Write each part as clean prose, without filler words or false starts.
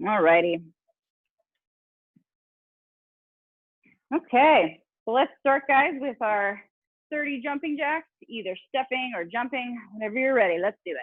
All righty. Okay, so let's start, guys, with our 30 jumping jacks, either stepping or jumping, whenever you're ready. Let's do it.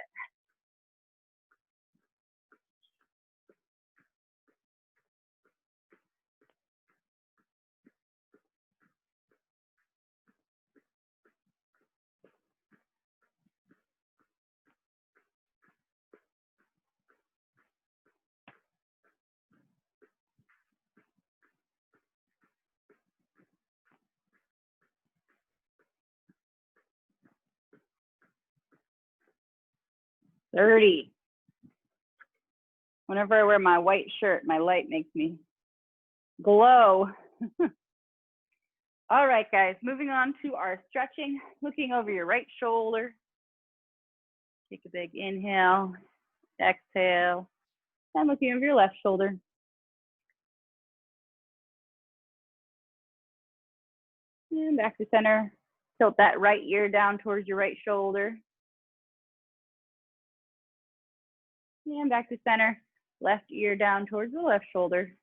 Thirty. Whenever I wear my white shirt, my light makes me glow. All right, guys, moving on to our stretching, looking over your right shoulder. Take a big inhale, exhale, and looking over your left shoulder. And back to center. Tilt that right ear down towards your right shoulder. And back to center. Left ear down towards the left shoulder.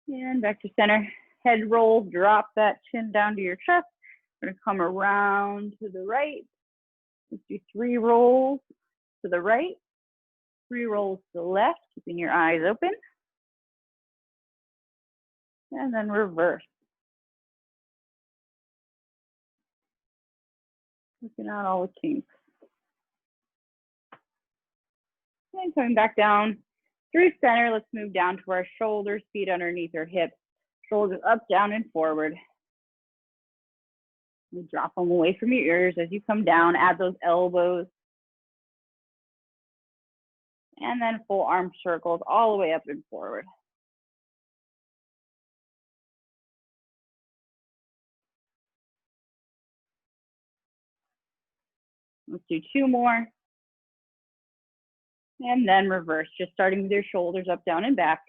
And back to center. Head roll, drop that chin down to your chest. We're gonna come around to the right. Let's do 3 rolls to the right, 3 rolls to the left, keeping your eyes open. And then reverse. Looking out all the kinks. And coming back down through center, let's move down to our shoulders, feet underneath our hips, shoulders up, down, and forward. You drop them away from your ears as you come down, add those elbows. And then full arm circles all the way up and forward. Let's do 2 more. And then reverse, just starting with your shoulders up, down, and back.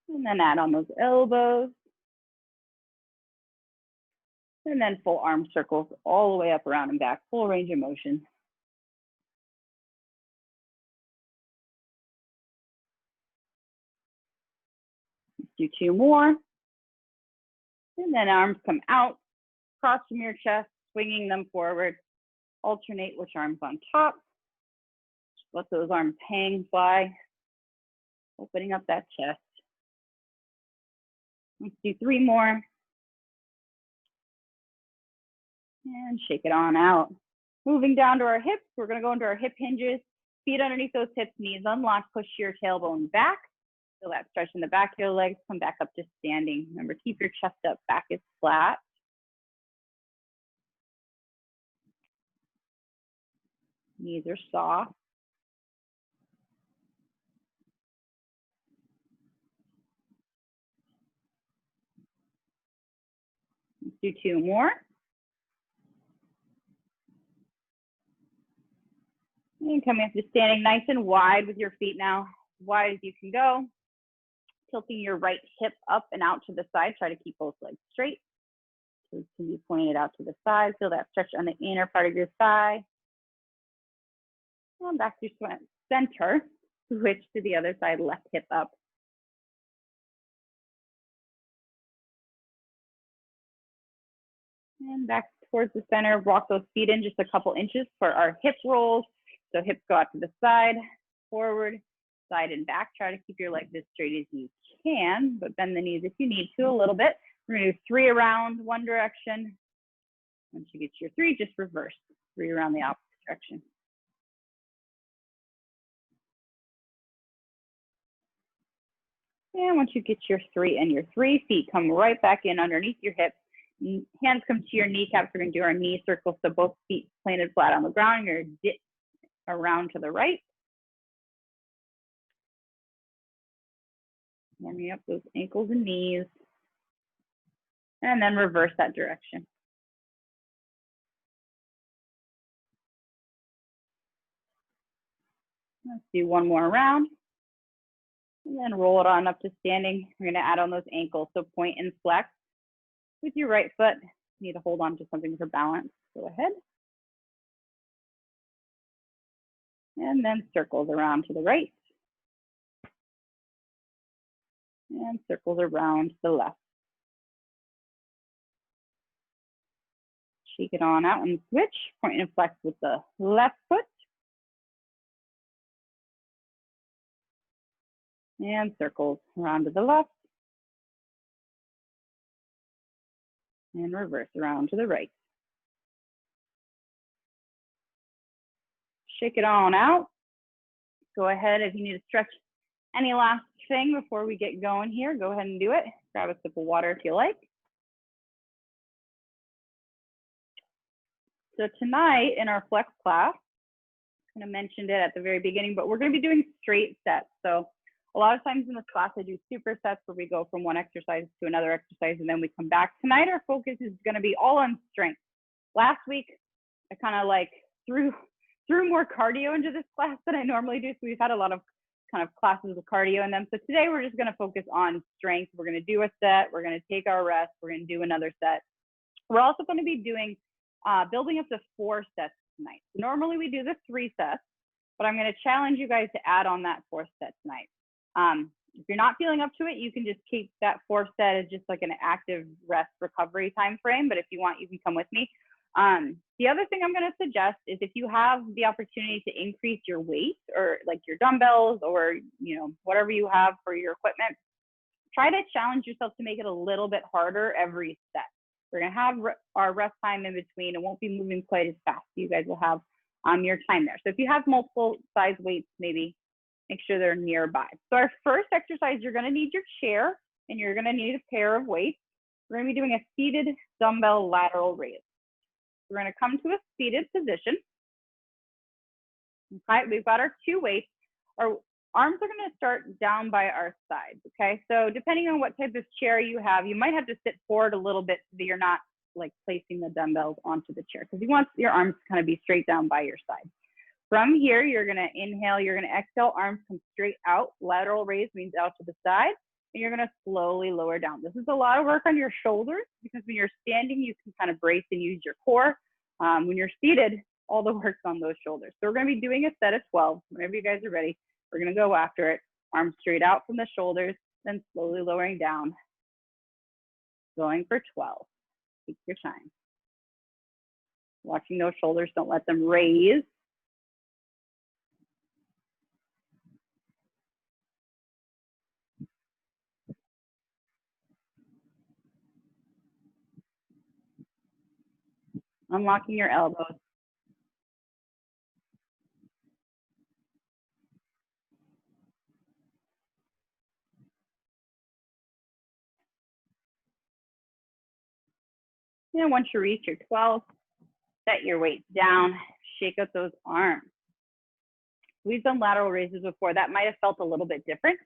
And then add on those elbows. And then full arm circles all the way up, around, and back, full range of motion. Let's do 2 more. And then arms come out, cross from your chest, swinging them forward. Alternate which arm's on top. Just let those arms hang, fly, opening up that chest. Let's do 3 more. And shake it on out. Moving down to our hips, we're gonna go into our hip hinges. Feet underneath those hips, knees unlocked, push your tailbone back. Feel that stretch in the back of your legs, come back up to standing. Remember, keep your chest up, back is flat. Knees are soft. Let's do 2 more. And coming up to standing nice and wide with your feet now, wide as you can go. Tilting your right hip up and out to the side. Try to keep both legs straight. So it can be pointed out to the side. Feel that stretch on the inner part of your thigh. And back to center. Switch to the other side, left hip up. And back towards the center. Walk those feet in just a couple inches for our hip rolls. So hips go out to the side, forward, side and back. Try to keep your legs as straight as you can, but bend the knees if you need to a little bit. We're gonna do 3 around one direction. Once you get your 3, just reverse. 3 around the opposite direction. And once you get your 3 and your 3, feet come right back in underneath your hips. Hands come to your kneecaps. We're gonna do our knee circles, so both feet planted flat on the ground. You're gonna dip around to the right. Warming up those ankles and knees. And then reverse that direction. Let's do 1 more round. And then roll it on up to standing. We're gonna add on those ankles, so point and flex. With your right foot, you need to hold on to something for balance. Go ahead. and then circles around to the right. And circles around to the left. Shake it on out and switch. Point and flex with the left foot. And circles around to the left. And reverse around to the right. Shake it on out. Go ahead, if you need to stretch any last thing before we get going here, go ahead and do it. Grab a sip of water if you like. So tonight in our flex class, I kind of mentioned it at the very beginning, but we're going to be doing straight sets. So a lot of times in this class, I do supersets where we go from one exercise to another exercise and then we come back. Tonight, our focus is going to be all on strength. Last week, I kind of like threw more cardio into this class than I normally do. So we've had a lot of kind of classes of cardio in them. So today we're just going to focus on strength. We're going to do a set. We're going to take our rest. We're going to do another set. We're also going to be doing building up to 4 sets tonight. Normally we do the 3 sets, but I'm going to challenge you guys to add on that 4th set tonight. If you're not feeling up to it, you can just keep that 4th set as just like an active rest recovery time frame. But if you want, you can come with me. The other thing I'm going to suggest is if you have the opportunity to increase your weight or like your dumbbells or, you know, whatever you have for your equipment, try to challenge yourself to make it a little bit harder every set. We're going to have our rest time in between. It won't be moving quite as fast. You guys will have your time there. So if you have multiple size weights, maybe make sure they're nearby. So our first exercise, you're going to need your chair and you're going to need a pair of weights. We're going to be doing a seated dumbbell lateral raise. We're going to come to a seated position. Okay, we've got our 2 weights. Our arms are going to start down by our sides, okay? So depending on what type of chair you have, you might have to sit forward a little bit so that you're not like placing the dumbbells onto the chair because you want your arms to kind of be straight down by your side. From here, you're going to inhale, you're going to exhale, arms come straight out. Lateral raise means out to the side, and you're going to slowly lower down. This is a lot of work on your shoulders because when you're standing, you can kind of brace and use your core. When you're seated, all the work's on those shoulders. So we're going to be doing a set of 12. Whenever you guys are ready, we're going to go after it. Arms straight out from the shoulders, then slowly lowering down. Going for 12. Take your time. Watching those shoulders, don't let them raise. Unlocking your elbows. And once you reach your 12, set your weight down, shake out those arms. We've done lateral raises before. That might have felt a little bit different.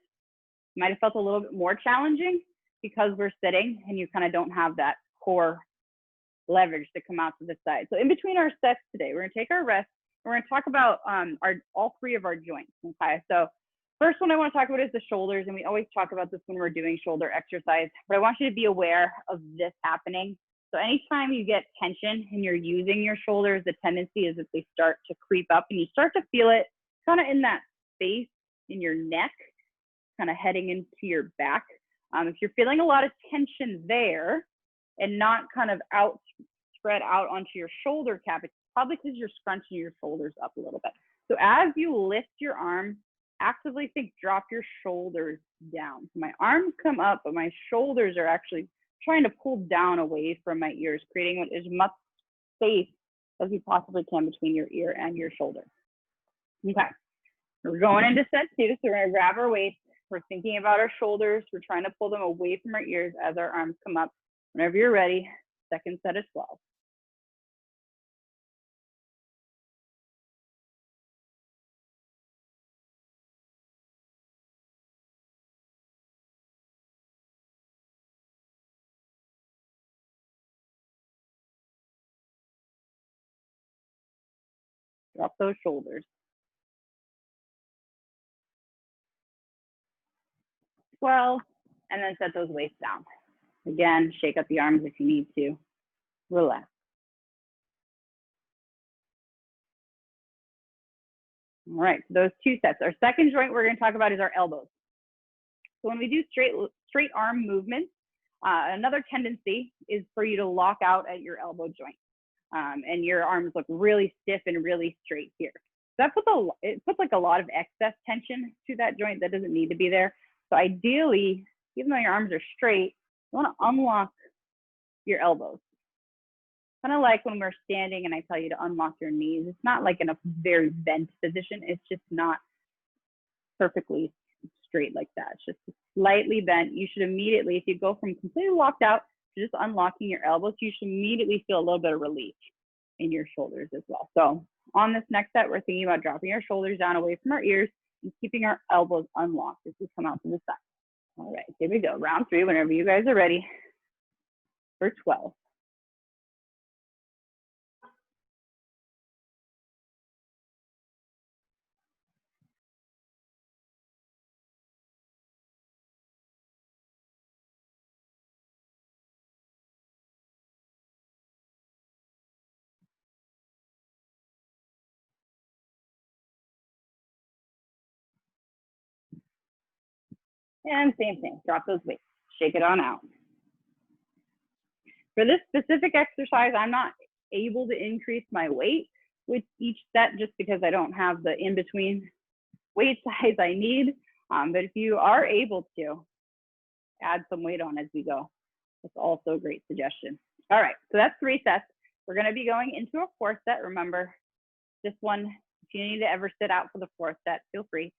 Might have felt a little bit more challenging because we're sitting and you kind of don't have that core leverage to come out to the side. So in between our sets today, we're going to take our rest. We're going to talk about all 3 of our joints. Okay, so first one I want to talk about is the shoulders, and we always talk about this when we're doing shoulder exercise, but I want you to be aware of this happening. So anytime you get tension and you're using your shoulders, the tendency is that they start to creep up and you start to feel it kind of in that space in your neck, kind of heading into your back. If you're feeling a lot of tension there and not kind of spread out onto your shoulder cap, it's probably because you're scrunching your shoulders up a little bit. So as you lift your arm, actively think, drop your shoulders down. So my arms come up, but my shoulders are actually trying to pull down away from my ears, creating as much space as you possibly can between your ear and your shoulder. Okay, we're going into set 2, so we're gonna grab our weights. We're thinking about our shoulders. We're trying to pull them away from our ears as our arms come up. Whenever you're ready, second set of 12. Drop those shoulders. 12, and then set those weights down. Again, shake up the arms if you need to. Relax. All right, so those 2 sets. Our second joint we're going to talk about is our elbows. So when we do straight arm movements, another tendency is for you to lock out at your elbow joint, and your arms look really stiff and really straight here. That puts like a lot of excess tension to that joint that doesn't need to be there. So ideally, even though your arms are straight, you want to unlock your elbows. Kind of like when we're standing and I tell you to unlock your knees. It's not like in a very bent position. It's just not perfectly straight like that. It's just slightly bent. You should immediately, if you go from completely locked out to just unlocking your elbows, you should immediately feel a little bit of relief in your shoulders as well. So on this next set, we're thinking about dropping our shoulders down away from our ears and keeping our elbows unlocked as we come out to the side. All right, here we go. Round 3, whenever you guys are ready for 12. And same thing, drop those weights, shake it on out. For this specific exercise, I'm not able to increase my weight with each set just because I don't have the in-between weight size I need. But if you are able to, add some weight on as we go. That's also a great suggestion. All right, so that's 3 sets. We're gonna be going into a 4th set. Remember, this one, if you need to ever sit out for the 4th set, feel free.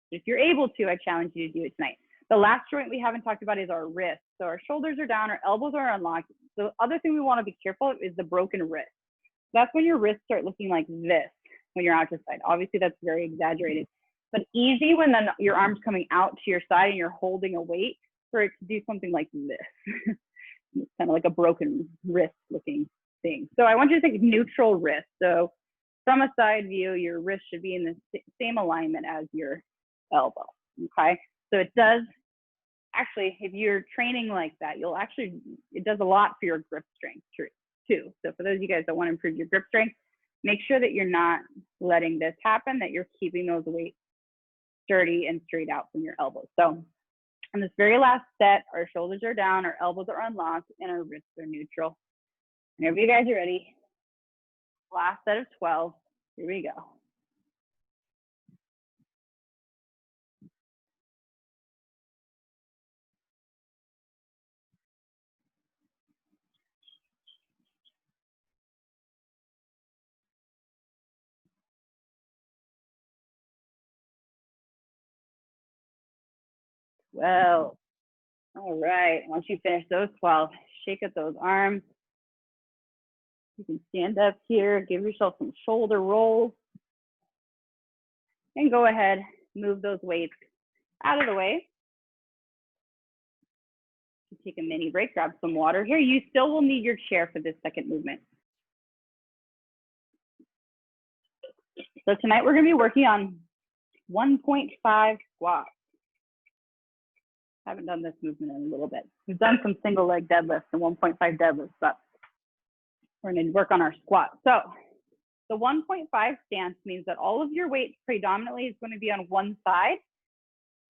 If you're able to, I challenge you to do it tonight. The last joint we haven't talked about is our wrist. So our shoulders are down, our elbows are unlocked. The other thing we want to be careful of is the broken wrist. That's when your wrists start looking like this when you're out to side. Obviously, that's very exaggerated, but easy when then your arm's coming out to your side and you're holding a weight for it to do something like this. It's kind of like a broken wrist looking thing. So I want you to think neutral wrist. So from a side view, your wrist should be in the same alignment as your elbow, okay? So it does, actually, if you're training like that, it does a lot for your grip strength too. So for those of you guys that want to improve your grip strength, make sure that you're not letting this happen, that you're keeping those weights sturdy and straight out from your elbows. So on this very last set, our shoulders are down, our elbows are unlocked, and our wrists are neutral. Whenever you guys are ready, last set of 12, here we go. Well, all right, once you finish those 12, shake out those arms. You can stand up here, give yourself some shoulder rolls, and go ahead, move those weights out of the way. Take a mini break, grab some water here. You still will need your chair for this second movement. So tonight we're gonna be working on 1.5 squats. Haven't done this movement in a little bit. We've done some single leg deadlifts and 1.5 deadlifts, but we're gonna work on our squat. So the 1.5 stance means that all of your weight predominantly is gonna be on one side.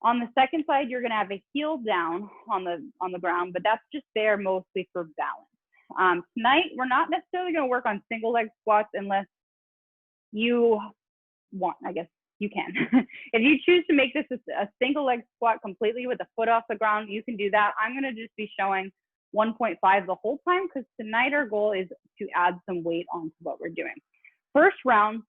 On the second side, you're gonna have a heel down on the ground, but that's just there mostly for balance. Tonight, we're not necessarily gonna work on single leg squats unless you want, I guess you can. If you choose to make this a single leg squat completely with the foot off the ground, you can do that. I'm gonna just be showing 1.5 the whole time because tonight our goal is to add some weight onto what we're doing. First round,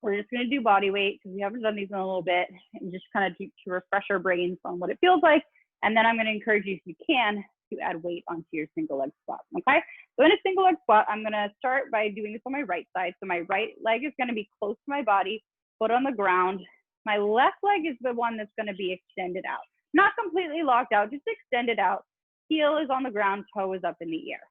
we're just gonna do body weight because we haven't done these in a little bit, and just kind of to refresh our brains on what it feels like. And then I'm gonna encourage you, if you can, to add weight onto your single leg squat, okay? So in a single leg squat, I'm gonna start by doing this on my right side. So my right leg is gonna be close to my body, foot on the ground. My left leg is the one that's gonna be extended out. Not completely locked out, just extended out. Heel is on the ground, toe is up in the air.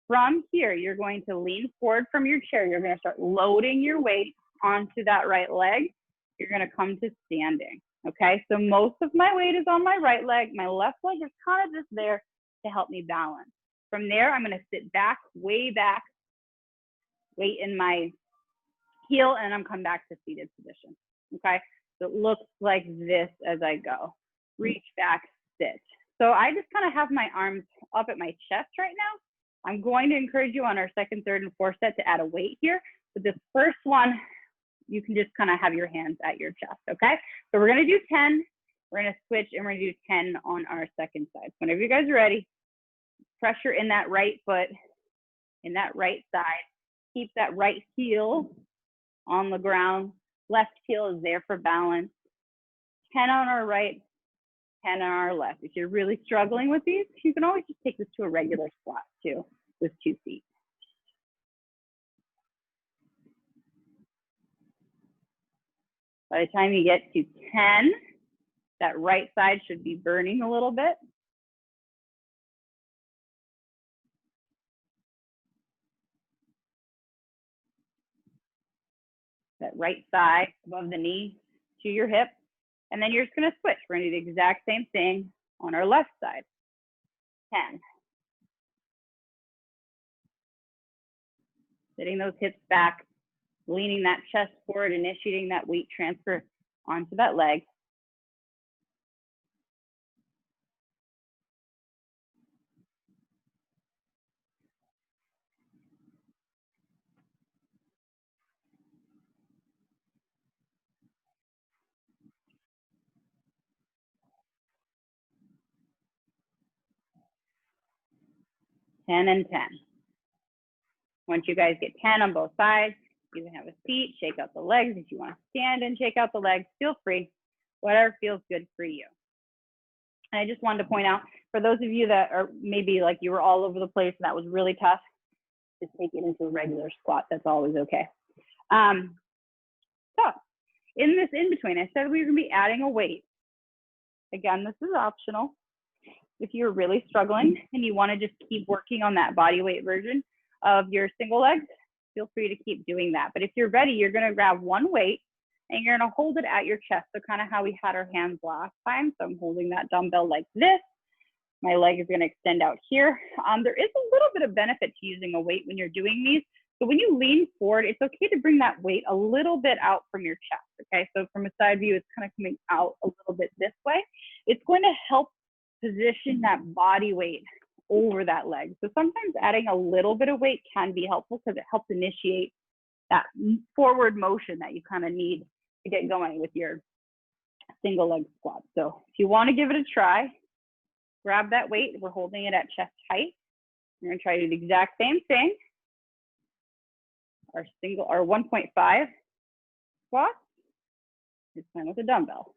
From here, you're going to lean forward from your chair. You're gonna start loading your weight onto that right leg. You're gonna come to standing, okay? So most of my weight is on my right leg. My left leg is kind of just there to help me balance. From there, I'm gonna sit back, way back, weight in my heel, and I'm coming back to seated position, okay? So it looks like this as I go. Reach back, sit. So I just kind of have my arms up at my chest right now. I'm going to encourage you on our second, third, and fourth set to add a weight here. But this first one, you can just kind of have your hands at your chest, okay? So we're gonna do 10. We're gonna switch and we're gonna do 10 on our second side. So whenever you guys are ready, pressure in that right foot, in that right side. Keep that right heel on the ground. Left heel is there for balance. 10 on our right, 10 on our left. If you're really struggling with these, you can always just take this to a regular squat too, with 2 feet. By the time you get to 10, that right side should be burning a little bit. That right thigh above the knee to your hip. And then you're just gonna switch. We're gonna do the exact same thing on our left side. 10. Sitting those hips back, leaning that chest forward, initiating that weight transfer onto that leg. Ten and 10. Once you guys get 10 on both sides, you can have a seat, shake out the legs. If you want to stand and shake out the legs, feel free. Whatever feels good for you. And I just wanted to point out, for those of you that are maybe like you were all over the place and that was really tough, just take it into a regular squat. That's always okay. So in this in-between, I said we were going to be adding a weight. Again, this is optional. If you're really struggling and you want to just keep working on that body weight version of your single legs, feel free to keep doing that. But if you're ready, you're going to grab one weight and you're going to hold it at your chest. So kind of how we had our hands last time. So I'm holding that dumbbell like this. My leg is going to extend out here. There is a little bit of benefit to using a weight when you're doing these. So when you lean forward, it's okay to bring that weight a little bit out from your chest, okay? So from a side view, it's kind of coming out a little bit this way. It's going to help position that body weight over that leg. So sometimes adding a little bit of weight can be helpful because it helps initiate that forward motion that you kind of need to get going with your single leg squat. So if you want to give it a try, grab that weight. We're holding it at chest height. We're going to try to do the exact same thing. Our 1.5 squat, this time with a dumbbell.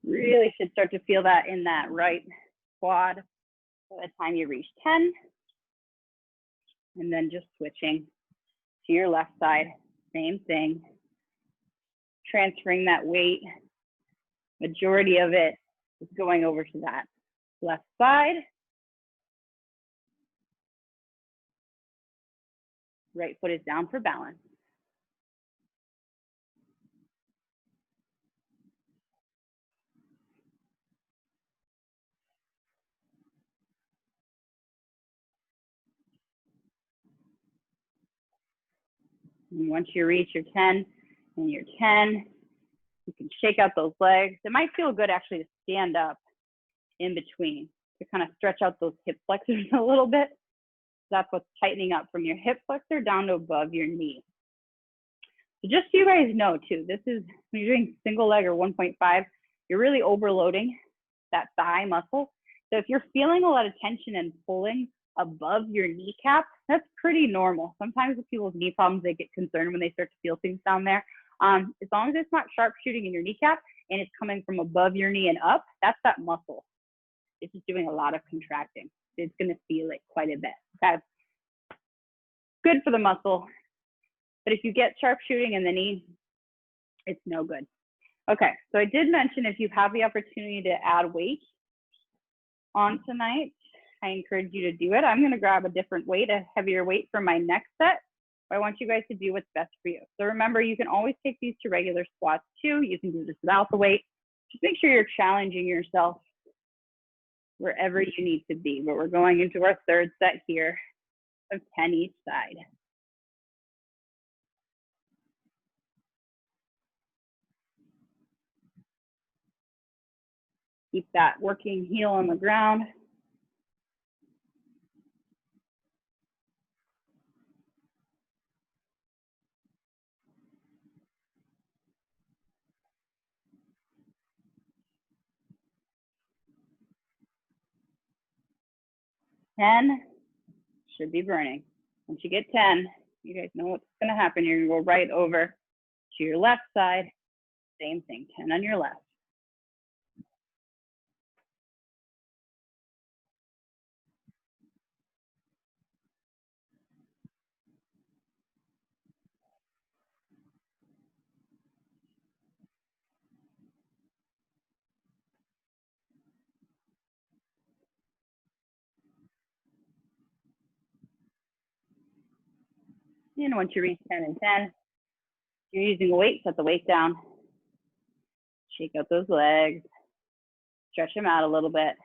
Really should start to feel that in that right quad by the time you reach 10. And then just switching to your left side, same thing. Transferring that weight, majority of it is going over to that left side. Right foot is down for balance. And once you reach your 10 and your 10, you can shake out those legs. It might feel good actually to stand up in between to kind of stretch out those hip flexors a little bit. That's what's tightening up from your hip flexor down to above your knee. So just so you guys know too, this is when you're doing single leg or 1.5, you're really overloading that thigh muscle. So if you're feeling a lot of tension and pulling above your kneecap, that's pretty normal. Sometimes with people with knee problems, they get concerned when they start to feel things down there. As long as it's not sharp shooting in your kneecap and it's coming from above your knee and up, that's that muscle. It's just doing a lot of contracting. It's going to feel it quite a bit. Okay. Good for the muscle. But if you get sharp shooting in the knee, it's no good. Okay. So I did mention if you have the opportunity to add weight on tonight, I encourage you to do it. I'm gonna grab a different weight, a heavier weight for my next set. But I want you guys to do what's best for you. So remember, you can always take these to regular squats too. You can do this without the weight. Just make sure you're challenging yourself wherever you need to be. But we're going into our third set here of 10 each side. Keep that working heel on the ground. Ten should be burning. Once you get 10, you guys know what's gonna happen. You're gonna go right over to your left side. Same thing, 10 on your left. And once you reach 10 and 10, you're using a weight, set the weight down. Shake out those legs. Stretch them out a little bit.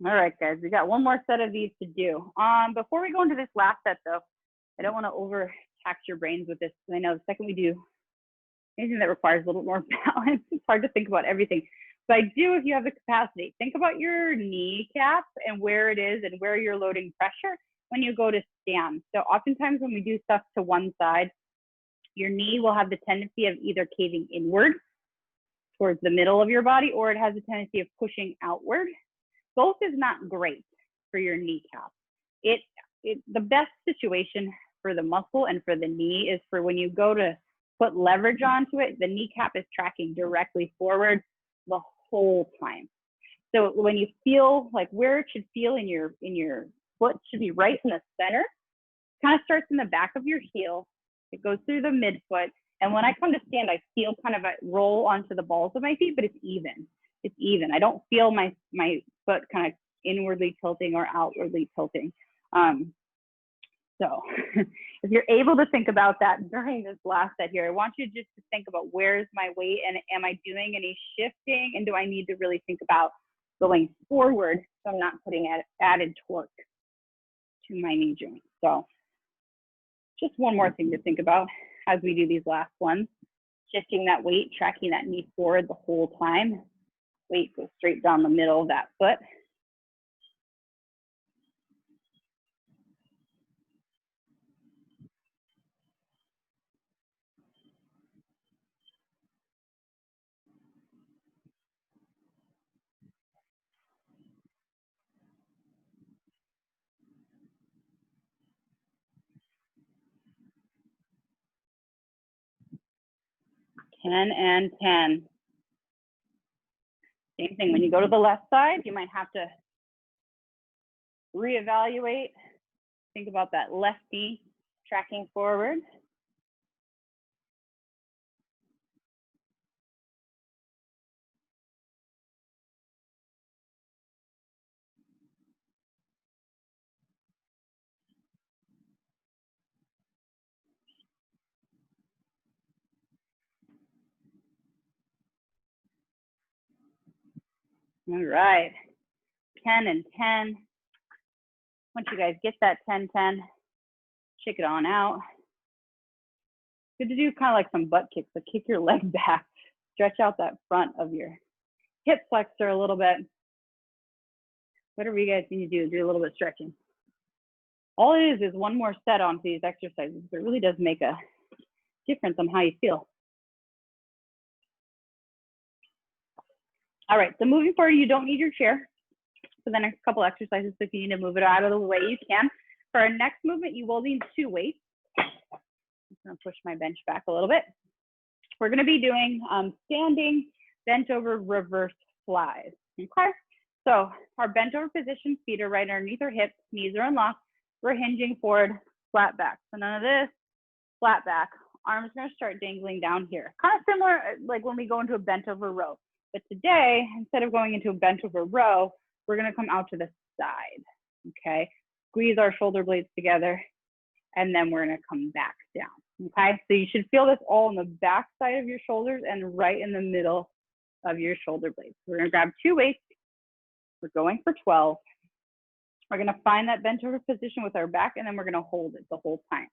All right, guys, we got one more set of these to do. Before we go into this last set, though, I don't want to overtax your brains with this. I know the second we do anything that requires a little more balance, it's hard to think about everything. But I do, if you have the capacity, think about your kneecap and where it is and where you're loading pressure when you go to stand. So oftentimes when we do stuff to one side, your knee will have the tendency of either caving inward towards the middle of your body, or it has a tendency of pushing outward. Both is not great for your kneecap. The best situation for the muscle and for the knee is for when you go to put leverage onto it, the kneecap is tracking directly forward the whole time. So when you feel like where it should feel in your foot should be right in the center, kind of starts in the back of your heel. It goes through the midfoot. And when I come to stand, I feel kind of a roll onto the balls of my feet, but it's even. It's even. I don't feel my foot kind of inwardly tilting or outwardly tilting. So if you're able to think about that during this last set here, I want you just to think about where's my weight and am I doing any shifting, and do I need to really think about going forward so I'm not putting added torque to my knee joint. So just one more thing to think about as we do these last ones, shifting that weight, tracking that knee forward the whole time. Weight goes straight down the middle of that foot. Ten and 10. Same thing, when you go to the left side, you might have to reevaluate. Think about that left knee tracking forward. All right, 10 and 10. Once you guys get that 10, 10, shake it on out. Good to do kind of like some butt kicks, so kick your leg back, stretch out that front of your hip flexor a little bit. Whatever you guys need to do a little bit of stretching. All it is one more set onto these exercises. It really does make a difference on how you feel. All right, so moving forward, you don't need your chair for the next couple exercises. So if you need to move it out of the way, you can. For our next movement, you will need 2 weights. I'm gonna push my bench back a little bit. We're gonna be doing standing, bent over, reverse flies, okay? So our bent over position, feet are right underneath our hips, knees are unlocked. We're hinging forward, flat back. So none of this, flat back, arms are gonna start dangling down here. Kind of similar like when we go into a bent over row. But today, instead of going into a bent over row, we're gonna come out to the side, okay? Squeeze our shoulder blades together, and then we're gonna come back down, okay? So you should feel this all on the back side of your shoulders and right in the middle of your shoulder blades. We're gonna grab 2 weights. We're going for 12. We're gonna find that bent over position with our back, and then we're gonna hold it the whole time.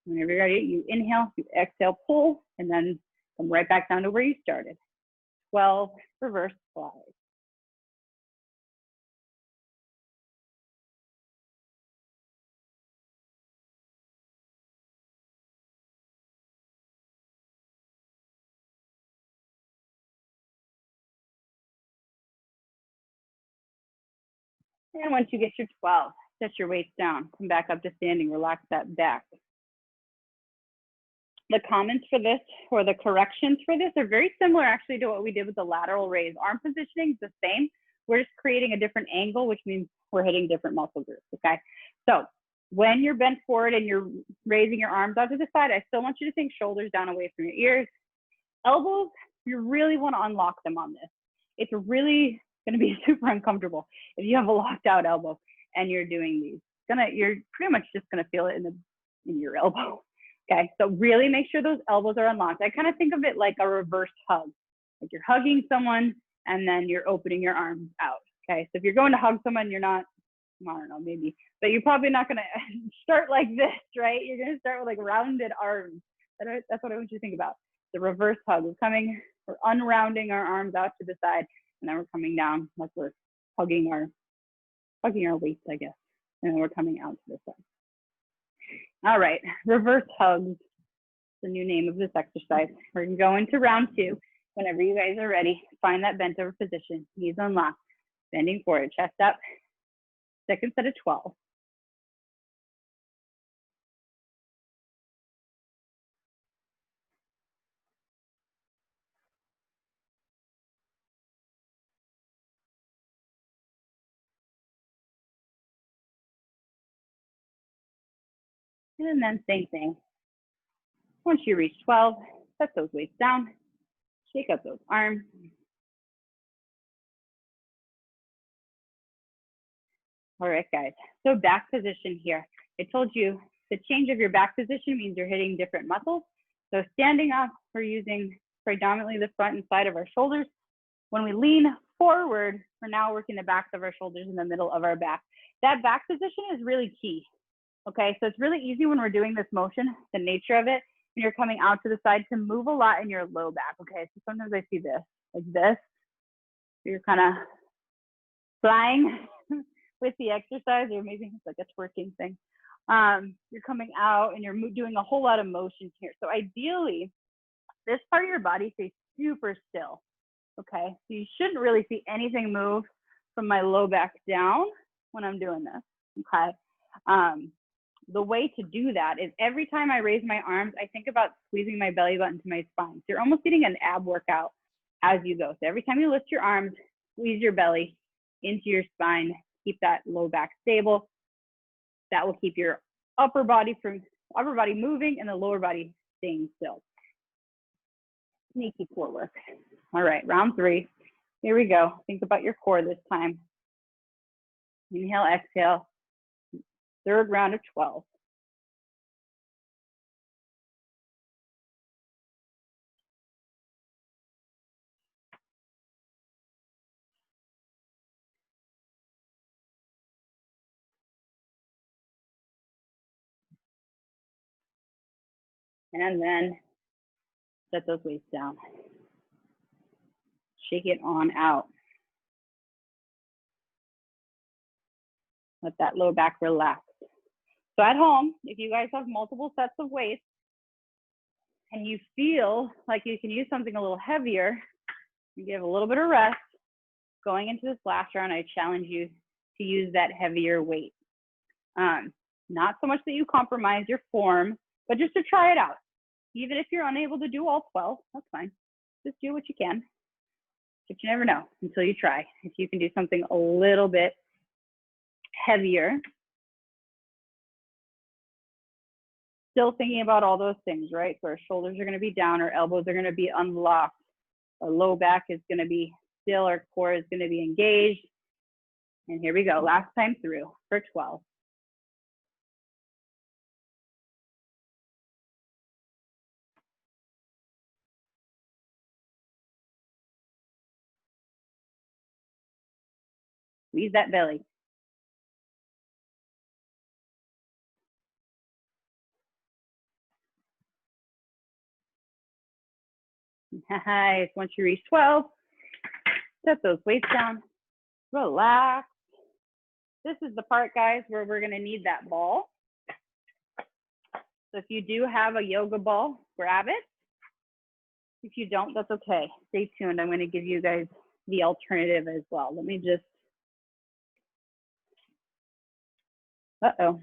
Whenever you're ready, you inhale, you exhale, pull, and then come right back down to where you started. 12, reverse slide. And once you get your 12, set your weights down, come back up to standing, relax that back. The comments for this, or the corrections for this, are very similar actually to what we did with the lateral raise. Arm positioning is the same. We're just creating a different angle, which means we're hitting different muscle groups, okay? So when you're bent forward and you're raising your arms out to the side, I still want you to think shoulders down away from your ears. Elbows, you really want to unlock them on this. It's really going to be super uncomfortable if you have a locked out elbow and you're doing these. You're pretty much just going to feel it in your elbow. Okay, so really make sure those elbows are unlocked. I kind of think of it like a reverse hug. Like you're hugging someone and then you're opening your arms out. Okay, so if you're going to hug someone, you're not, I don't know, maybe, but you're probably not going to start like this, right? You're going to start with like rounded arms. That's what I want you to think about. The reverse hug. We're unrounding our arms out to the side, and then we're coming down like we're hugging our weights, I guess. And then we're coming out to the side. All right, reverse hugs, the new name of this exercise. We're gonna go into round 2. Whenever you guys are ready, find that bent over position, knees unlocked, bending forward, chest up, second set of 12. And then same thing. Once you reach 12, set those weights down, shake up those arms. All right, guys, so back position here. I told you the change of your back position means you're hitting different muscles. So standing up, we're using predominantly the front and side of our shoulders. When we lean forward, we're now working the backs of our shoulders in the middle of our back. That back position is really key. Okay, so it's really easy when we're doing this motion, the nature of it, when you're coming out to the side, to move a lot in your low back. Okay, so sometimes I see this, like this. So you're kind of flying with the exercise, or maybe it's like a twerking thing. You're coming out and you're doing a whole lot of motion here. So ideally, this part of your body stays super still. Okay, so you shouldn't really see anything move from my low back down when I'm doing this. Okay. The way to do that is every time I raise my arms, I think about squeezing my belly button to my spine. So you're almost getting an ab workout as you go. So every time you lift your arms, squeeze your belly into your spine, keep that low back stable. That will keep your upper body moving and the lower body staying still. Sneaky core work. All right, round 3. Here we go. Think about your core this time. Inhale, exhale. Third round of 12. And then set those weights down. Shake it on out. Let that low back relax. So at home, if you guys have multiple sets of weights and you feel like you can use something a little heavier, you give a little bit of rest. Going into this last round, I challenge you to use that heavier weight. Not so much that you compromise your form, but just to try it out. Even if you're unable to do all 12, that's fine. Just do what you can. But you never know until you try. If you can do something a little bit heavier. still thinking about all those things, right? So our shoulders are going to be down, our elbows are going to be unlocked, our low back is going to be still, our core is going to be engaged. And here we go, last time through for 12. Squeeze that belly. Nice. Once you reach 12, set those weights down, relax. This is the part, guys, where we're going to need that ball. So if you do have a yoga ball, grab it. If you don't, that's okay. Stay tuned. I'm going to give you guys the alternative as well. Let me just, uh-oh.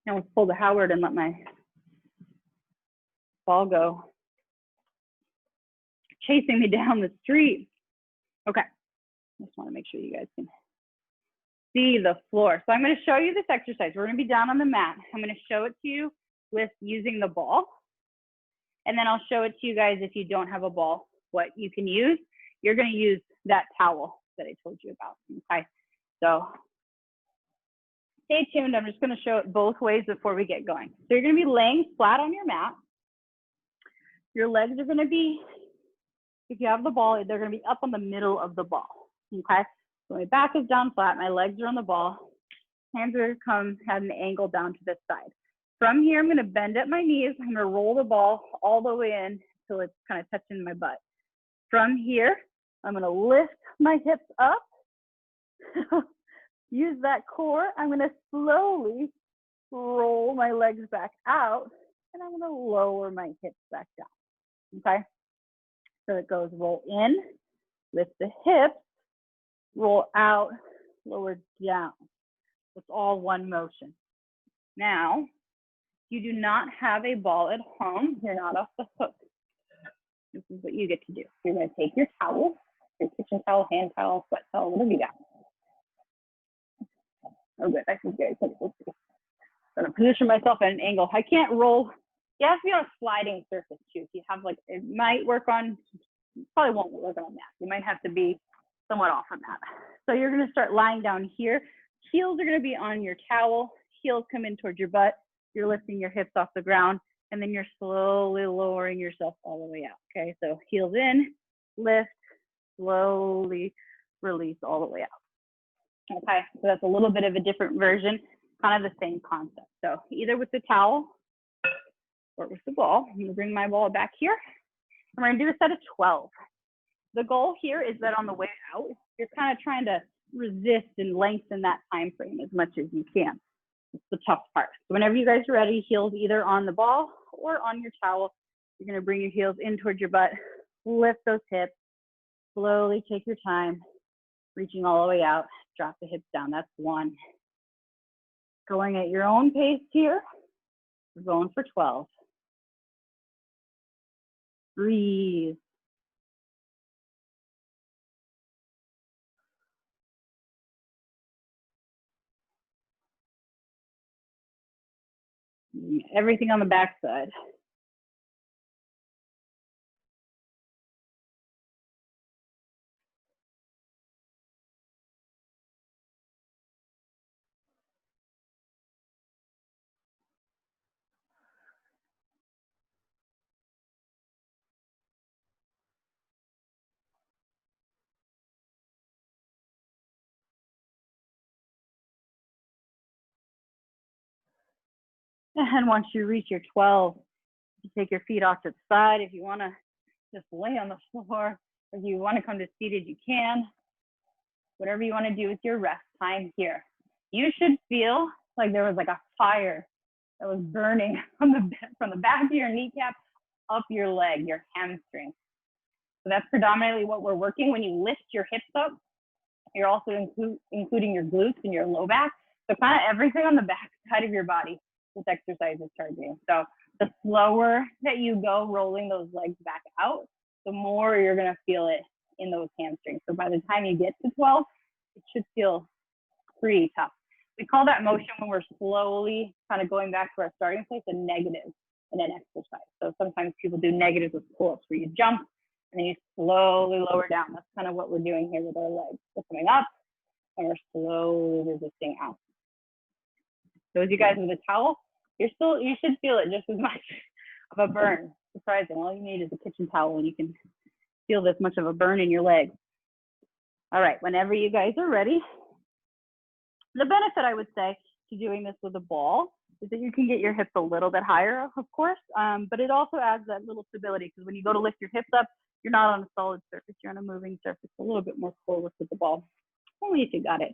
I almost pulled a Howard and let my ball go. Chasing me down the street. Okay, just want to make sure you guys can see the floor. So I'm going to show you this exercise. We're going to be down on the mat. I'm going to show it to you with using the ball. And then I'll show it to you guys if you don't have a ball, what you can use. You're going to use that towel that I told you about. Okay, so stay tuned. I'm just going to show it both ways before we get going. So you're going to be laying flat on your mat. Your legs are going to be, if you have the ball, they're going to be up on the middle of the ball. Okay, so my back is down flat, my legs are on the ball, hands are going to come at an angle down to this side. From here, I'm going to bend at my knees. I'm going to roll the ball all the way in until it's kind of touching my butt. From here, I'm going to lift my hips up. Use that core. I'm going to slowly roll my legs back out, and I'm going to lower my hips back down. Okay? So it goes roll in, lift the hips, roll out, lower down. It's all one motion. Now, you do not have a ball at home, you're not off the hook. This is what you get to do. You're going to take your towel, your kitchen towel, hand towel, sweat towel, whatever you got. Oh, good. I think you guys can see. I'm going to position myself at an angle. I can't roll. You have to be on a sliding surface too. If you have like, it might work on, probably won't work on that. You might have to be somewhat off of that. So you're going to start lying down here. Heels are going to be on your towel. Heels come in towards your butt. You're lifting your hips off the ground, and then you're slowly lowering yourself all the way out. Okay, so heels in, lift, slowly release all the way out. Okay, so that's a little bit of a different version, kind of the same concept. So either with the towel or with the ball. I'm going to bring my ball back here. And we're going to do a set of 12. The goal here is that on the way out, you're kind of trying to resist and lengthen that time frame as much as you can. It's the tough part. So whenever you guys are ready, heels either on the ball or on your towel. You're going to bring your heels in towards your butt, lift those hips, slowly take your time, reaching all the way out, drop the hips down. That's one. Going at your own pace here. We're going for 12. Breathe. Everything on the back side. And once you reach your 12, you take your feet off to the side. If you want to just lay on the floor, if you want to come to seated, you can. Whatever you want to do with your rest time here. You should feel like there was like a fire that was burning from the back of your kneecap up your leg, your hamstring. So that's predominantly what we're working. When you lift your hips up, you're also including your glutes and your low back. So kind of everything on the back side of your body, this exercise is targeting. So the slower that you go rolling those legs back out, the more you're going to feel it in those hamstrings. So by the time you get to 12, it should feel pretty tough. We call that motion when we're slowly kind of going back to our starting place, a negative in an exercise. So sometimes people do negatives with pull-ups where you jump and then you slowly lower down. That's kind of what we're doing here with our legs. We're coming up and we're slowly resisting out. Those of you guys with a towel, you should feel it just as much of a burn. Surprising. All you need is a kitchen towel and you can feel this much of a burn in your legs. All right, whenever you guys are ready. The benefit, I would say, to doing this with a ball is that you can get your hips a little bit higher, of course, but it also adds that little stability because when you go to lift your hips up, you're not on a solid surface, you're on a moving surface, a little bit more forward with the ball. Only if you got it.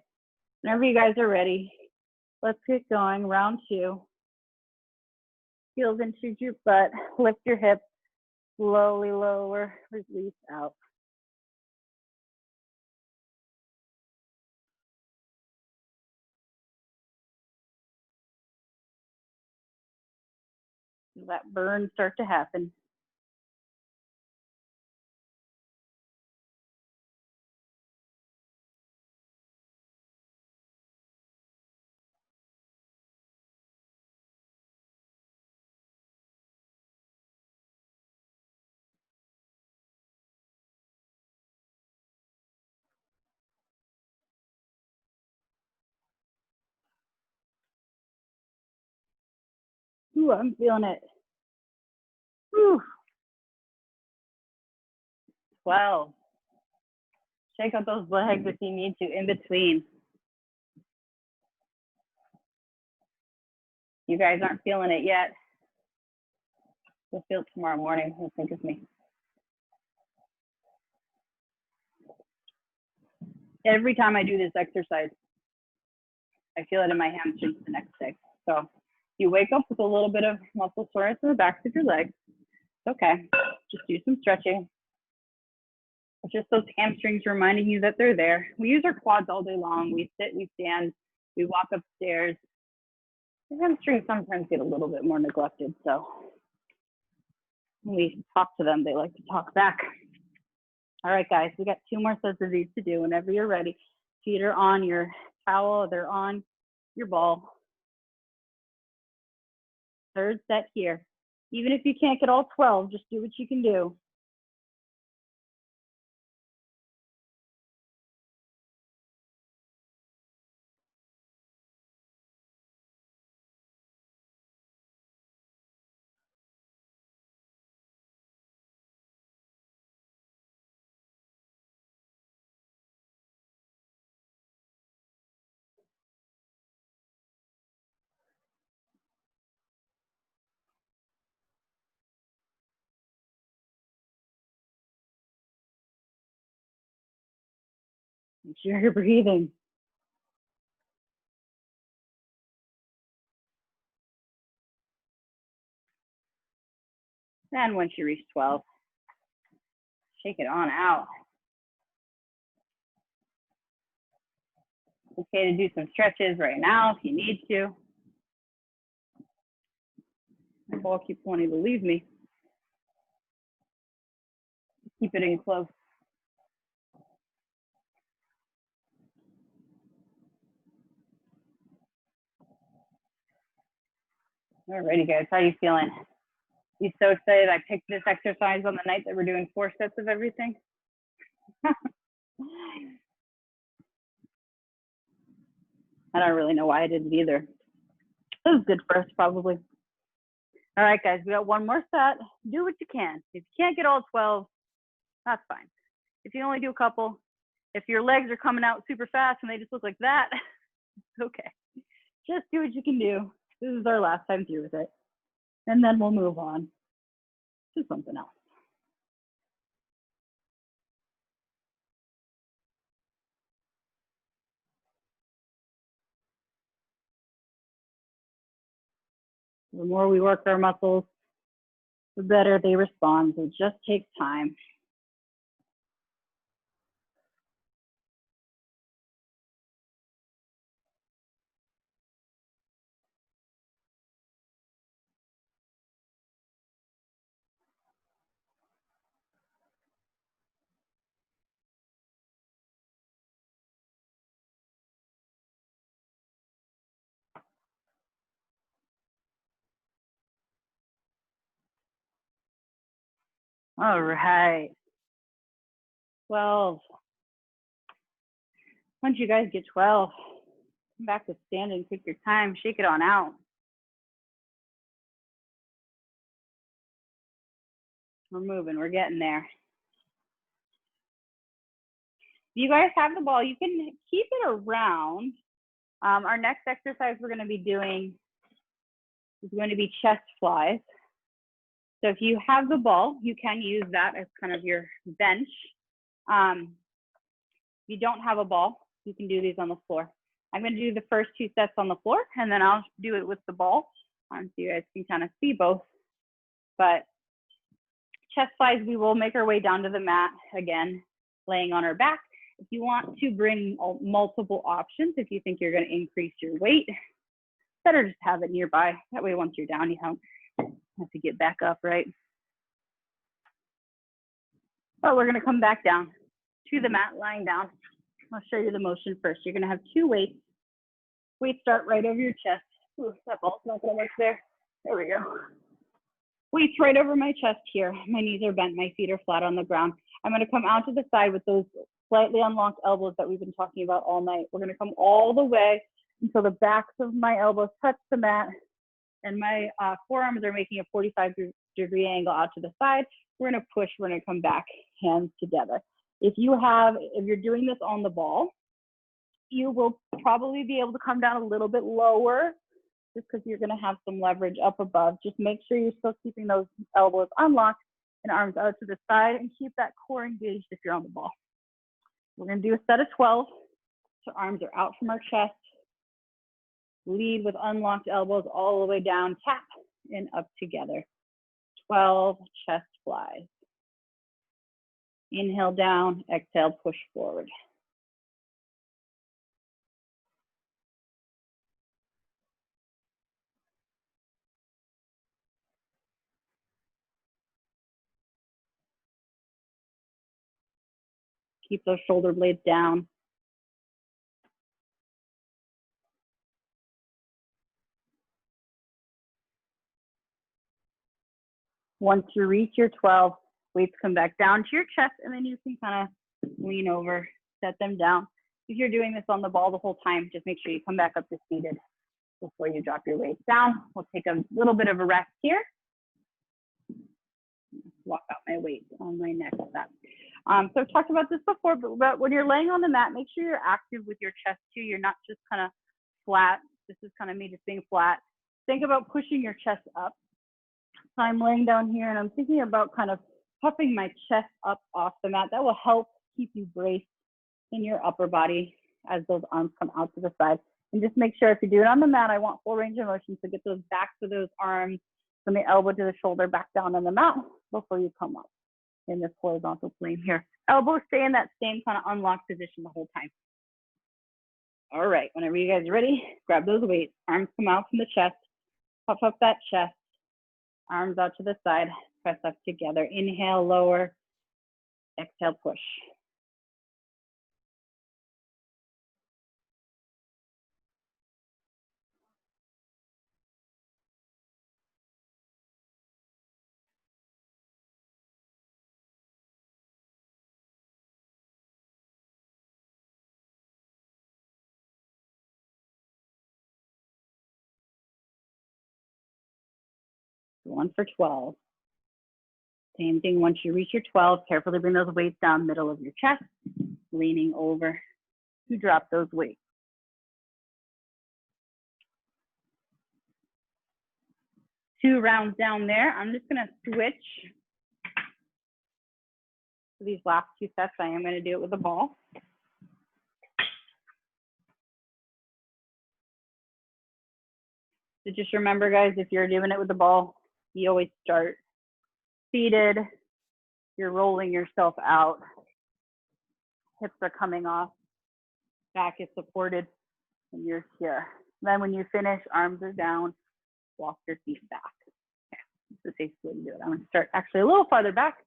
Whenever you guys are ready, let's get going. Round 2. Heels into your butt, lift your hips, slowly lower, release out. Let burn start to happen. Ooh, I'm feeling it. Ooh. 12. Shake out those legs if you need to in between. You guys aren't feeling it yet. You'll feel it tomorrow morning. You'll think of me. Every time I do this exercise, I feel it in my hamstrings the next day. So you wake up with a little bit of muscle soreness in the backs of your legs. It's okay. Just do some stretching. It's just those hamstrings reminding you that they're there. We use our quads all day long. We sit, we stand, we walk upstairs. The hamstrings sometimes get a little bit more neglected. So when we talk to them, they like to talk back. All right, guys, we got 2 more sets of these to do. Whenever you're ready, feet are on your towel, they're on your ball. 3rd set here. Even if you can't get all 12, just do what you can do. Make sure you're breathing. And once you reach 12, shake it on out. It's okay to do some stretches right now if you need to. My ball keeps wanting to leave me. Keep it in close. Alrighty, guys, how are you feeling? You so excited I picked this exercise on the night that we're doing 4 sets of everything? I don't really know why I did it either. It was good for us, probably. All right, guys, we got 1 more set. Do what you can. If you can't get all 12, that's fine. If you only do a couple, if your legs are coming out super fast and they just look like that, it's okay. Just do what you can do. This is our last time through with it. And then we'll move on to something else. The more we work our muscles, the better they respond. So it just takes time. All right. 12. Once you guys get 12, come back to standing, take your time, shake it on out. We're moving, we're getting there. If you guys have the ball, you can keep it around. Our next exercise we're gonna be doing is going to be chest flies. So if you have the ball, you can use that as kind of your bench. If you don't have a ball, you can do these on the floor. I'm gonna do the first 2 sets on the floor, and then I'll do it with the ball, so you guys can kind of see both. But chest flies, we will make our way down to the mat, again, laying on our back. If you want to bring multiple options, if you think you're gonna increase your weight, better just have it nearby. That way, once you're down, you don't have to get back up, right? But we're gonna come back down to the mat, lying down. I'll show you the motion first. You're gonna have 2 weights. Weights start right over your chest. Ooh, that ball's not gonna work there. There we go. Weights right over my chest here. My knees are bent, my feet are flat on the ground. I'm gonna come out to the side with those slightly unlocked elbows that we've been talking about all night. We're gonna come all the way until the backs of my elbows touch the mat and my forearms are making a 45-degree angle out to the side. We're gonna push, we're gonna come back, hands together. If you're doing this on the ball, you will probably be able to come down a little bit lower just because you're gonna have some leverage up above. Just make sure you're still keeping those elbows unlocked and arms out to the side, and keep that core engaged if you're on the ball. We're gonna do a set of 12. So arms are out from our chest. Lead with unlocked elbows all the way down, tap and up together. 12 chest flies. Inhale down, exhale, push forward. Keep those shoulder blades down. Once you reach your 12, weights come back down to your chest, and then you can kind of lean over, set them down. If you're doing this on the ball the whole time, just make sure you come back up to seated before you drop your weights down. We'll take a little bit of a rest here. Walk out my weights on my next set. So I've talked about this before, but when you're laying on the mat, make sure you're active with your chest too. You're not just kind of flat. This is kind of me just being flat. Think about pushing your chest up. So I'm laying down here and I'm thinking about kind of puffing my chest up off the mat. That will help keep you braced in your upper body as those arms come out to the side. And just make sure if you do it on the mat, I want full range of motion. So get those backs of those arms from the elbow to the shoulder back down on the mat before you come up in this horizontal plane here. Elbows stay in that same kind of unlocked position the whole time. All right, whenever you guys are ready, grab those weights. Arms come out from the chest, puff up that chest, arms out to the side, press up together. Inhale, lower, exhale, push. One for 12. Same thing, once you reach your 12, carefully bring those weights down middle of your chest, leaning over to drop those weights. Two rounds down there. I'm just gonna switch to these last 2 sets. I am gonna do it with a ball. So just remember, guys, if you're doing it with the ball, you always start seated. You're rolling yourself out. Hips are coming off. Back is supported, and you're here. Then when you finish, arms are down. Walk your feet back. Okay. It's the safest way to do it. I'm gonna start actually a little farther back.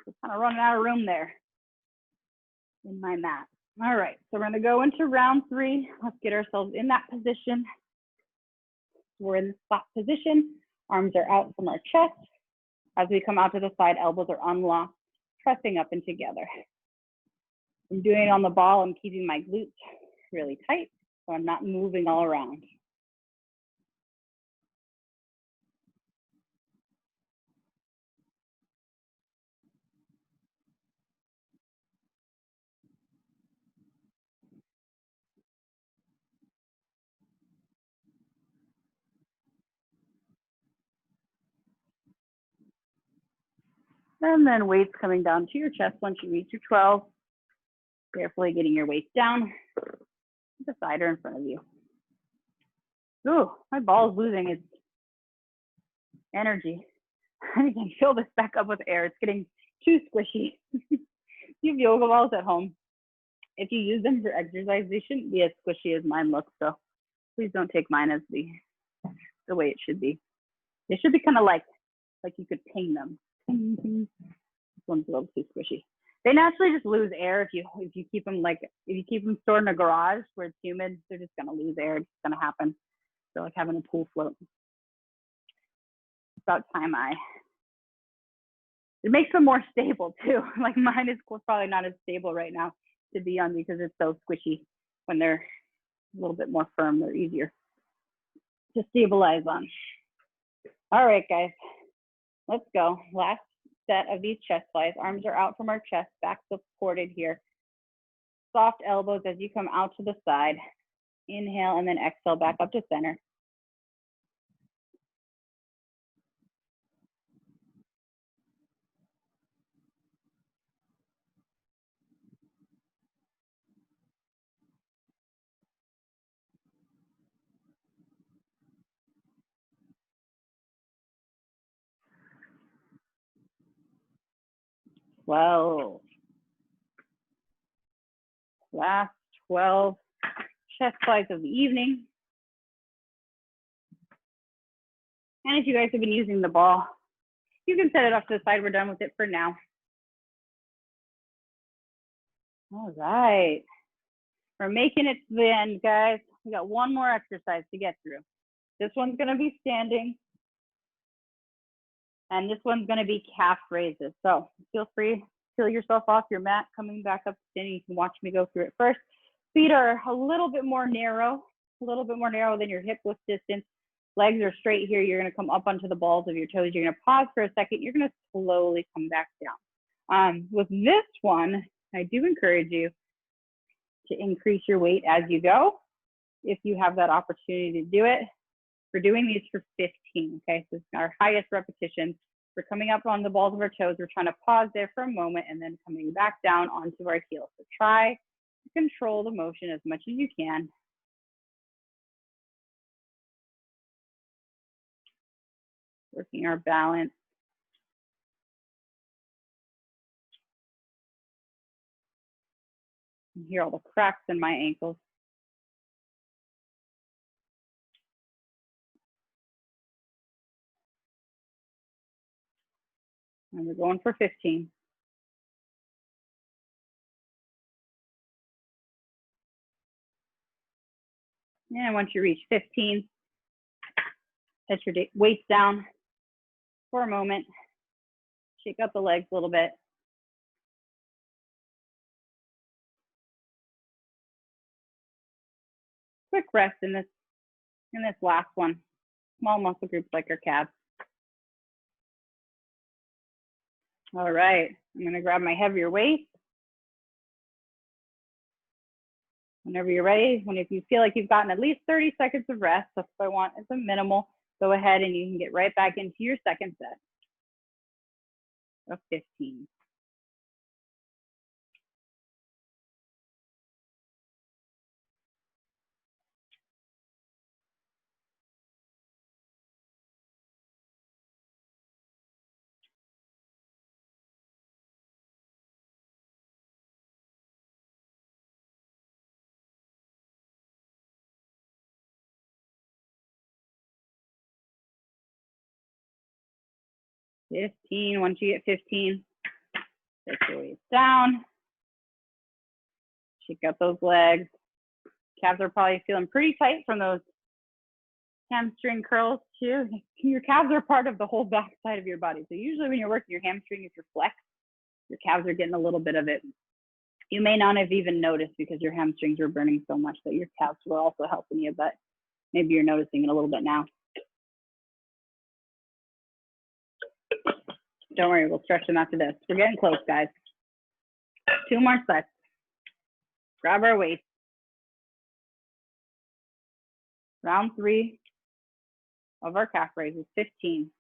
Just kind of running out of room there in my mat. All right, so we're gonna go into round 3. Let's get ourselves in that position. We're in the spot position. Arms are out from our chest. As we come out to the side, elbows are unlocked, pressing up and together. I'm doing it on the ball. I'm keeping my glutes really tight, so I'm not moving all around. And then weights coming down to your chest once you reach your 12. Carefully getting your weight down to the side or in front of you. Ooh, my ball is losing its energy. I can fill this back up with air. It's getting too squishy. You have yoga balls at home. If you use them for exercise, they shouldn't be as squishy as mine looks. So please don't take mine as the way it should be. They should be kind of like you could ping them. This one's a little too squishy. They naturally just lose air if you keep them stored in a garage where it's humid. They're just gonna lose air. It's gonna happen. They're like having a pool float. It's about time it makes them more stable too. Like mine is probably not as stable right now to be on because it's so squishy. When they're a little bit more firm, they're easier to stabilize on. All right, guys, let's go. Last set of these chest flies. Arms are out from our chest, back supported here. Soft elbows as you come out to the side. Inhale and then exhale back up to center. Last 12 chest flies of the evening. And if you guys have been using the ball, you can set it off to the side. We're done with it for now. All right. We're making it to the end, guys. We got one more exercise to get through. This one's going to be standing. And this one's going to be calf raises. So feel free to peel yourself off your mat, coming back up standing. You can watch me go through it first. Feet are a little bit more narrow than your hip width distance. Legs are straight here. You're going to come up onto the balls of your toes. You're going to pause for a second. You're going to slowly come back down. With this one, I do encourage you to increase your weight as you go, if you have that opportunity to do it. We're doing these for 15, okay? So it's our highest repetition. We're coming up on the balls of our toes. We're trying to pause there for a moment and then coming back down onto our heels. So try to control the motion as much as you can. Working our balance. You hear all the cracks in my ankles. And we're going for 15. And once you reach 15, set your weights down for a moment. Shake out the legs a little bit. Quick rest in this last one. Small muscle groups like our calves. All right, I'm going to grab my heavier weight. Whenever you're ready, if you feel like you've gotten at least 30 seconds of rest, that's what I want as a minimal, go ahead and you can get right back into your second set of 15. Once you get 15, take your weights down. Shake out those legs. Calves are probably feeling pretty tight from those hamstring curls too. Your calves are part of the whole back side of your body. So usually when you're working your hamstring, if you're flexed, your calves are getting a little bit of it. You may not have even noticed because your hamstrings were burning so much that your calves were also helping you, but maybe you're noticing it a little bit now. Don't worry, we'll stretch them after this. We're getting close, guys. 2 more sets. Grab our weights. Round 3 of our calf raises, 15.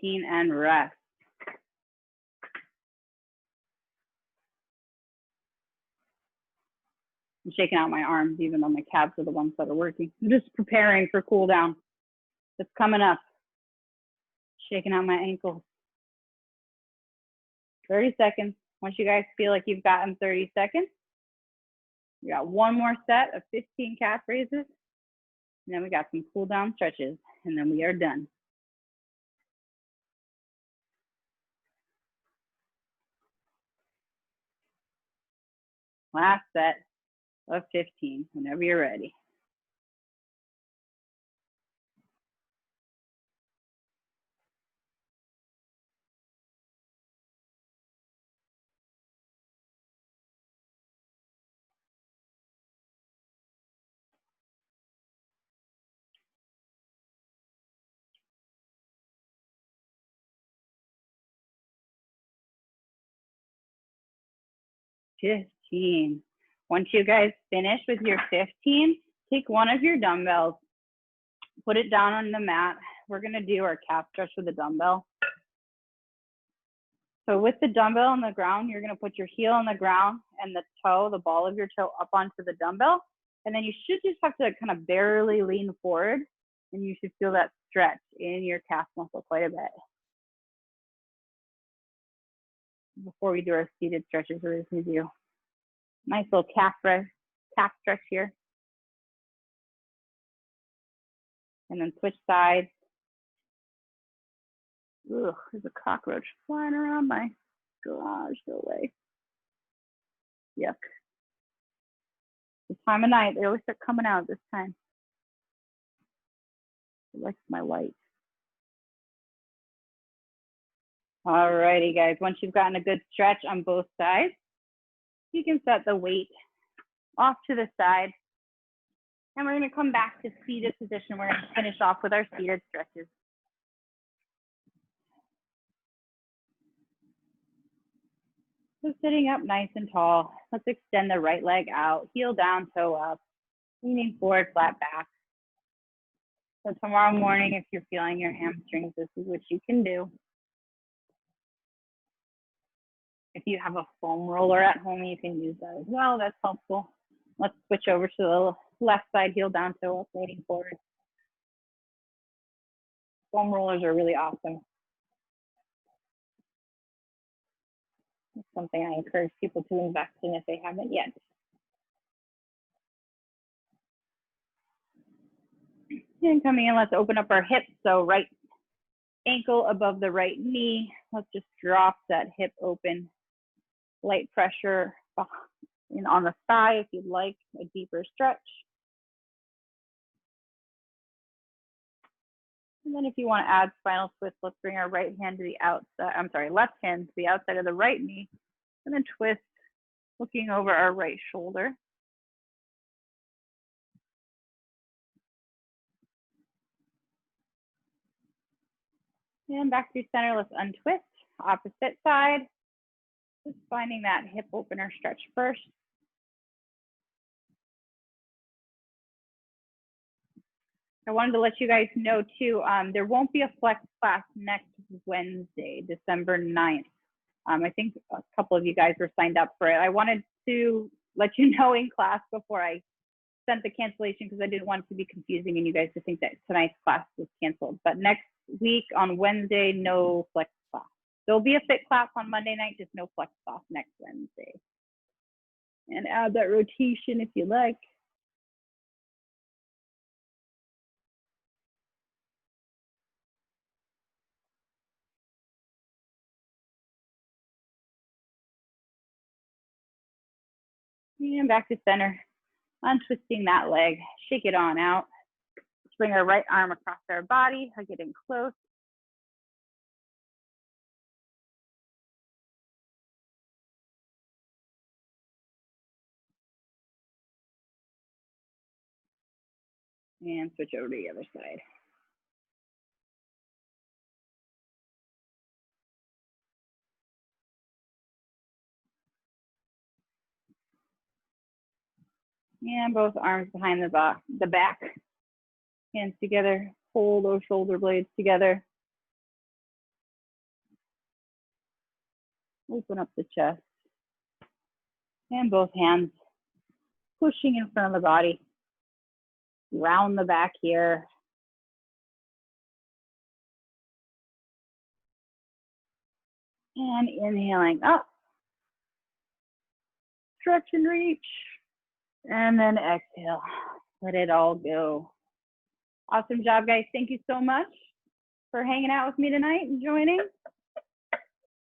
And rest. I'm shaking out my arms, even though my calves are the ones that are working. I'm just preparing for cool down. It's coming up. Shaking out my ankles. 30 seconds. Once you guys feel like you've gotten 30 seconds, we got 1 more set of 15 calf raises. And then we got some cool down stretches, and then we are done. Last set of 15, whenever you're ready. Once you guys finish with your 15, take one of your dumbbells, put it down on the mat. We're gonna do our calf stretch with the dumbbell. So with the dumbbell on the ground, you're gonna put your heel on the ground and the toe, the ball of your toe up onto the dumbbell. And then you should just have to kind of barely lean forward, and you should feel that stretch in your calf muscle quite a bit. Before we do our seated stretches, we're just gonna do nice little calf stretch here. And then switch sides. Ugh, there's a cockroach flying around my garage. Go away. Yuck. The time of night, they always start coming out this time. It likes my light. All righty, guys. Once you've gotten a good stretch on both sides, you can set the weight off to the side. And we're going to come back to seated position. We're going to finish off with our seated stretches. So sitting up nice and tall, let's extend the right leg out, heel down, toe up, leaning forward, flat back. So tomorrow morning, if you're feeling your hamstrings, this is what you can do. If you have a foam roller at home, you can use that as well. That's helpful. Let's switch over to the left side, heel down, toe up, leaning forward. Foam rollers are really awesome. It's something I encourage people to invest in if they haven't yet. And coming in, let's open up our hips. So right ankle above the right knee. Let's just drop that hip open. Light pressure on the thigh if you'd like a deeper stretch. And then if you want to add spinal twist, let's bring our right hand to the outside, left hand to the outside of the right knee, and then twist, looking over our right shoulder. And back to center, let's untwist, opposite side. Just finding that hip opener stretch first. I wanted to let you guys know too, there won't be a flex class next Wednesday, December 9th. I think a couple of you guys were signed up for it. I wanted to let you know in class before I sent the cancellation because I didn't want it to be confusing and you guys to think that tonight's class was canceled. But next week on Wednesday, no flex class. There'll be a fit class on Monday night, just no flex class next Wednesday. And add that rotation if you like. And back to center. Untwisting that leg, shake it on out. Let's bring our right arm across our body, hug it in close. And switch over to the other side. And both arms behind the back. Hands together, pull those shoulder blades together. Open up the chest. And both hands pushing in front of the body. Round the back here. And inhaling up. Stretch and reach. And then exhale. Let it all go. Awesome job, guys. Thank you so much for hanging out with me tonight and joining.